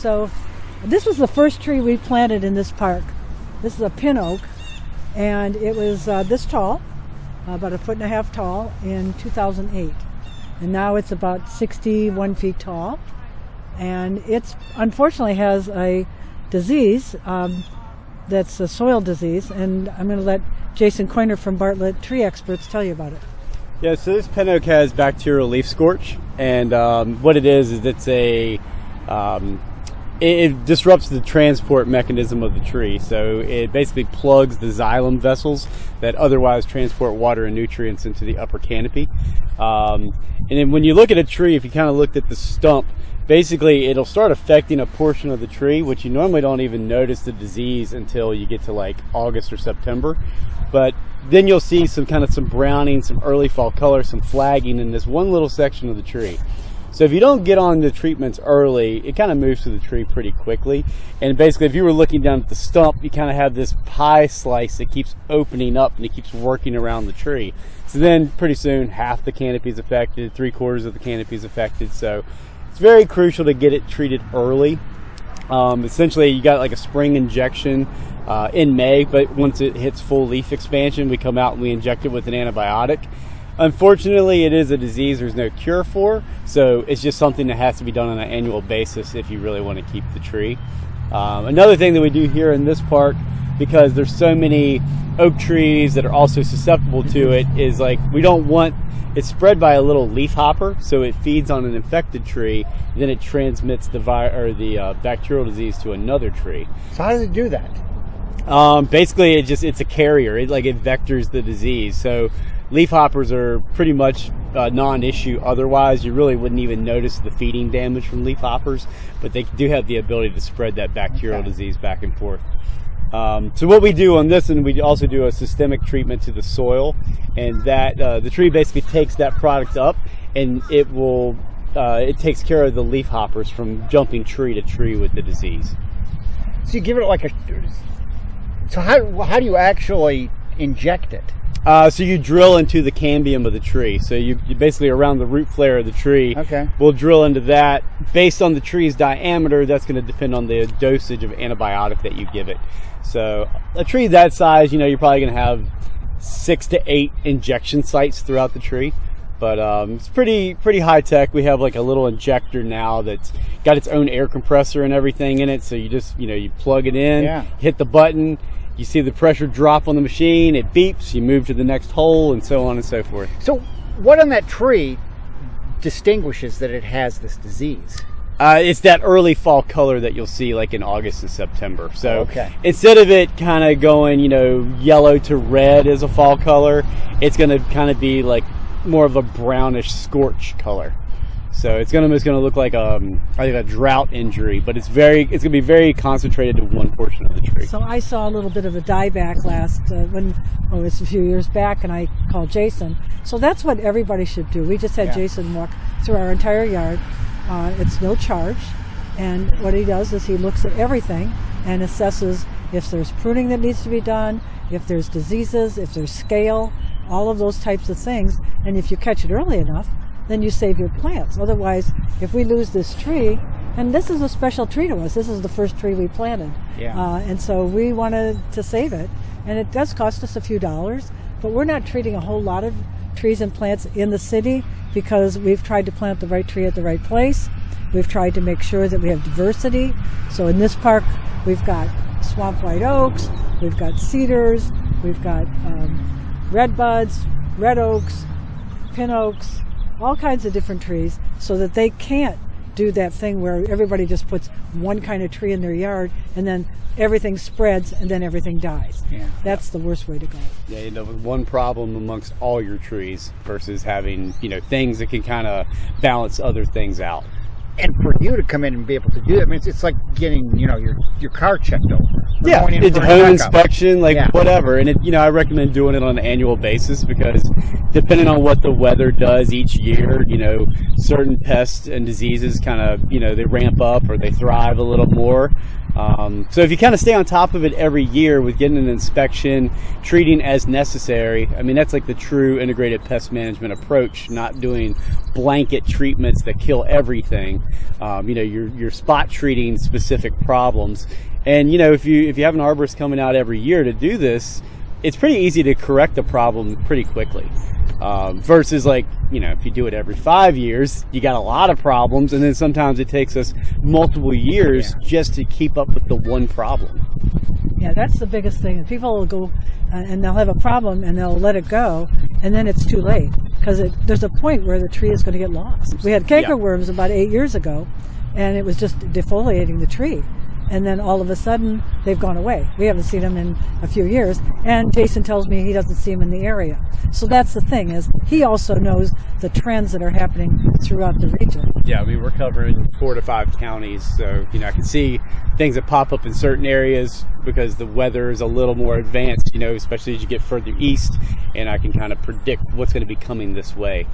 So this was the first tree we planted in this park. This is a pin oak, and it was this tall, about 1.5 feet tall in 2008. And now it's about 61 feet tall. And it's unfortunately has a disease that's a soil disease. And I'm going to let Jason Coiner from Bartlett Tree Experts tell you about it. Yeah, so this pin oak has bacterial leaf scorch, and what it is it's a it disrupts the transport mechanism of the tree. So it basically plugs the xylem vessels that otherwise transport water and nutrients into the upper canopy. And then when you look at a tree, if you kind of looked at the stump, basically it'll start affecting a portion of the tree, which you normally don't even notice the disease until you get to like August or September. But then you'll see some browning, some early fall color, some flagging in this one little section of the tree. So if you don't get on the treatments early, it kind of moves through the tree pretty quickly. And basically, if you were looking down at the stump, you kind of have this pie slice that keeps opening up and it keeps working around the tree. So then pretty soon, half the canopy is affected, 3/4 of the canopy is affected. So it's very crucial to get it treated early. Essentially, you got like a spring injection in May, but once it hits full leaf expansion, we come out and we inject it with an antibiotic. Unfortunately, it is a disease there's no cure for, so it's just something that has to be done on an annual basis if you really want to keep the tree. Another thing that we do here in this park, because there's so many oak trees that are also susceptible to it, is like we don't want it's spread by a little leaf hopper, so it feeds on an infected tree, then it transmits the bacterial disease to another tree. So how does it do that? Basically, it's a carrier. It vectors the disease. So leaf hoppers are pretty much non-issue otherwise. You really wouldn't even notice the feeding damage from leaf hoppers, but they do have the ability to spread that bacterial disease back and forth. So what we do on this, and we also do a systemic treatment to the soil, and that the tree basically takes that product up, and it takes care of the leaf hoppers from jumping tree to tree with the disease. So you give it so how do you actually inject it? So you drill into the cambium of the tree. So you basically around the root flare of the tree. Okay. We'll drill into that. Based on the tree's diameter, that's going to depend on the dosage of antibiotic that you give it. So a tree that size, you're probably going to have 6 to 8 injection sites throughout the tree. But it's pretty high tech. We have like a little injector now that's got its own air compressor and everything in it. So you just you plug it in, hit the button. You see the pressure drop on the machine, it beeps, you move to the next hole, and so on and so forth. So what on that tree distinguishes that it has this disease? It's that early fall color that you'll see like in August and September. So instead of it kind of going, yellow to red as a fall color, it's going to kind of be like more of a brownish scorch color. So it's gonna look like a drought injury, but it's gonna be very concentrated to one portion of the tree. So I saw a little bit of a dieback it was a few years back, and I called Jason. So that's what everybody should do. We just had Jason walk through our entire yard. It's no charge, and what he does is he looks at everything and assesses if there's pruning that needs to be done, if there's diseases, if there's scale, all of those types of things. And if you catch it early enough, then you save your plants. Otherwise, if we lose this tree, and this is a special tree to us, this is the first tree we planted, and so we wanted to save it, and it does cost us a few dollars, but we're not treating a whole lot of trees and plants in the city because we've tried to plant the right tree at the right place. We've tried to make sure that we have diversity. So in this park, we've got swamp white oaks, we've got cedars, we've got red buds, red oaks, pin oaks, all kinds of different trees, so that they can't do that thing where everybody just puts one kind of tree in their yard and then everything spreads and then everything dies. That's the worst way to go. One problem amongst all your trees versus having things that can kind of balance other things out. And for you to come in and be able to do that, I mean, it's like getting, your car checked over. It's a home inspection, whatever. And I recommend doing it on an annual basis because depending on what the weather does each year, certain pests and diseases kind of, they ramp up or they thrive a little more. So if you kind of stay on top of it every year with getting an inspection, treating as necessary, I mean, that's like the true integrated pest management approach, not doing blanket treatments that kill everything. You're spot treating specific problems. And, if you have an arborist coming out every year to do this, it's pretty easy to correct the problem pretty quickly. Versus if you do it every 5 years, you got a lot of problems, and then sometimes it takes us multiple years just to keep up with the one problem. Yeah, that's the biggest thing. People will go and they'll have a problem and they'll let it go, and then it's too late because there's a point where the tree is going to get lost. We had canker worms about 8 years ago, and it was just defoliating the tree. And then all of a sudden, they've gone away. We haven't seen them in a few years. And Jason tells me he doesn't see them in the area. So that's the thing, is he also knows the trends that are happening throughout the region. Yeah, I mean, we're covering 4 to 5 counties. So, I can see things that pop up in certain areas because the weather is a little more advanced, especially as you get further east. And I can kind of predict what's going to be coming this way.